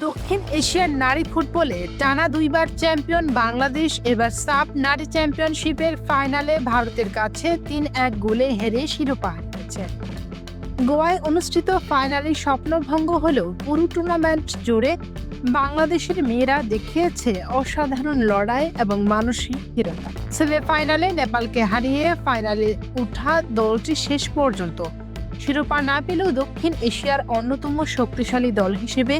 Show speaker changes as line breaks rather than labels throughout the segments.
দক্ষিণ এশিয়ার নারী ফুটবলে টানা দুইবার চ্যাম্পিয়ন বাংলাদেশ এবার সাফ নারী চ্যাম্পিয়নশিপের ফাইনালে ভারতের কাছে ৩-১ গোলে হেরে শিরোপা হারিয়েছে। গোয়ায় অনুষ্ঠিত ফাইনালে স্বপ্নভঙ্গ হলেও পুরো টুর্নামেন্ট জুড়ে বাংলাদেশের মেয়েরা দেখিয়েছে অসাধারণ লড়াই এবং মানসিক দৃঢ়তা। সেমিফাইনালে নেপালকে হারিয়ে ফাইনালে ওঠা দলটি শেষ পর্যন্ত শিরোপা না পেলেও দক্ষিণ এশিয়ার অন্যতম শক্তিশালী দল হিসেবে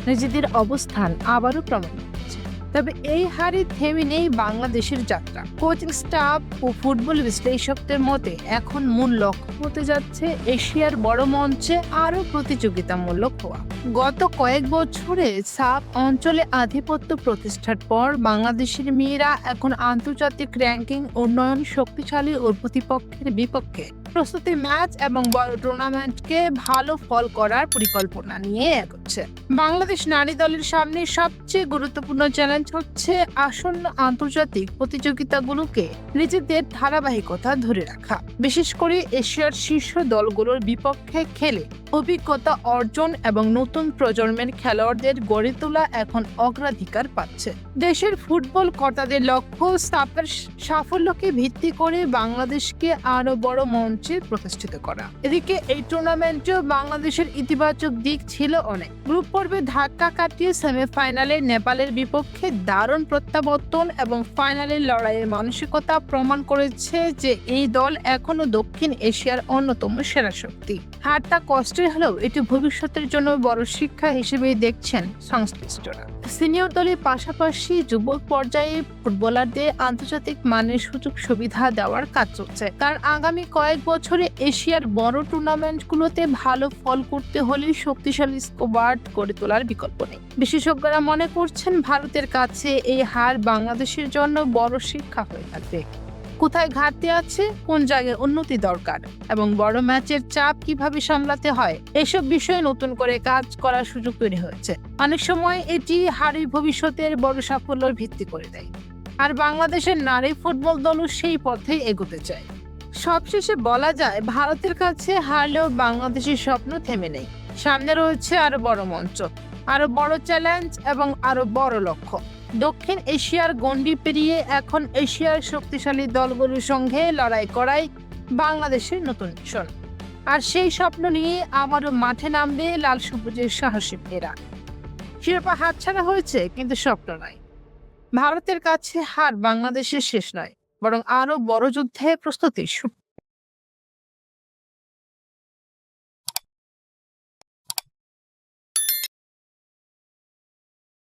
নিজেদের অবস্থান আবারও প্রমাণ করেছে। তবে এই হারে থেমে নেই বাংলাদেশের যাত্রা। কোচিং স্টাফ ও ফুটবল বিশ্লেষকদের মতে এখন মূল লক্ষ্য হতে যাচ্ছে এশিয়ার বড় মঞ্চে আরও প্রতিযোগিতামূলক হওয়া। গত কয়েক বছরে সাফ অঞ্চলে আধিপত্য প্রতিষ্ঠার পর বাংলাদেশের মেয়েরা এখন আন্তর্জাতিক র্যাঙ্কিং উন্নয়ন শক্তিশালী ও প্রতিপক্ষের বিপক্ষে প্রস্তুতি ম্যাচ এবং বড় টুর্নামেন্টকে ভালো ফল করার পরিকল্পনা নিয়ে এগোচ্ছে। বাংলাদেশ নারী দলের সামনে সবচেয়ে গুরুত্বপূর্ণ চ্যালেঞ্জ হচ্ছে আসন্ন আন্তর্জাতিক প্রতিযোগিতাগুলোকে নিজেদের ধারাবাহিকতা ধরে রাখা, বিশেষ করে এশিয়ার শীর্ষ দলগুলোর বিপক্ষে খেলে অভিজ্ঞতা অর্জন এবং নতুন প্রজন্মের খেলোয়াড়দের গড়ে তোলা এখন অগ্রাধিকার পাচ্ছে। দেশের ফুটবল কর্তাদের লক্ষ্য সাফের সাফল্যকে ভিত্তি করে বাংলাদেশকে আরো বড় মঞ্চে প্রতিষ্ঠিত করা। এদিকে এই টুর্নামেন্টেও বাংলাদেশের ইতিবাচক দিক ছিল অনেক। গ্রুপ পর্বে ধাক্কা কাটিয়ে সেমিফাইনালে নেপালের বিপক্ষে দারুণ প্রত্যাবর্তন এবং ফাইনালের লড়াইয়ের মানসিকতা প্রমাণ করেছে যে এই দল এখনো দক্ষিণ এশিয়ার অন্যতম সেরা শক্তি। হারটা কষ্টের হলেও এটি ভবিষ্যতের জন্য বড় শিক্ষা হিসেবেই দেখছেন সংশ্লিষ্টরা। সিনিয়র দলের পাশাপাশি যুবক পর্যায়ে ফুটবলারদের আন্তর্জাতিক মানের সুযোগ সুবিধা দেওয়ার কাজ চলছে। কারণ আগামী কয়েক বছরে এশিয়ার বড় টুর্নামেন্টগুলোতে ভালো ফল করতে হলে শক্তিশালী স্কোয়াড গড়ে তোলার বিকল্প নেই। বিশেষজ্ঞরা মনে করছেন ভারতের কাছে এই হার বাংলাদেশের জন্য বড় শিক্ষা হয়ে থাকবে। কোথায় ঘাটতি আছে, কোন জায়গায় উন্নতি দরকার এবং বড় ম্যাচের চাপ কিভাবে সামলাতে হয়, এসব বিষয়ে নতুন করে কাজ করার সুযোগ তৈরি হয়েছে। অনেক সময় এটি হারের ভবিষ্যতের বড় সাফল্যের ভিত্তি করে দেয়, আর বাংলাদেশের নারী ফুটবল দলও সেই পথে এগোতে চায়। সবশেষে বলা যায়, ভারতের কাছে হারলেও বাংলাদেশের স্বপ্ন থেমে নেই। সামনে রয়েছে আরো বড় মঞ্চ, আরো বড় চ্যালেঞ্জ এবং আরো বড় লক্ষ্য। দক্ষিণ এশিয়ার গণ্ডি পেরিয়ে এখন এশিয়ার শক্তিশালী দলগুলোর সঙ্গে লড়াই করাই বাংলাদেশের নতুন মিশন। আর সেই স্বপ্ন নিয়ে আবারও মাঠে নামবে লাল সবুজের সাহসী মেয়েরা। শিরোপা হাতছাড়া হয়েছে, কিন্তু স্বপ্ন নয়। ভারতের কাছে হার বাংলাদেশের শেষ নয়, বরং আরো বড় যুদ্ধে প্রস্তুতির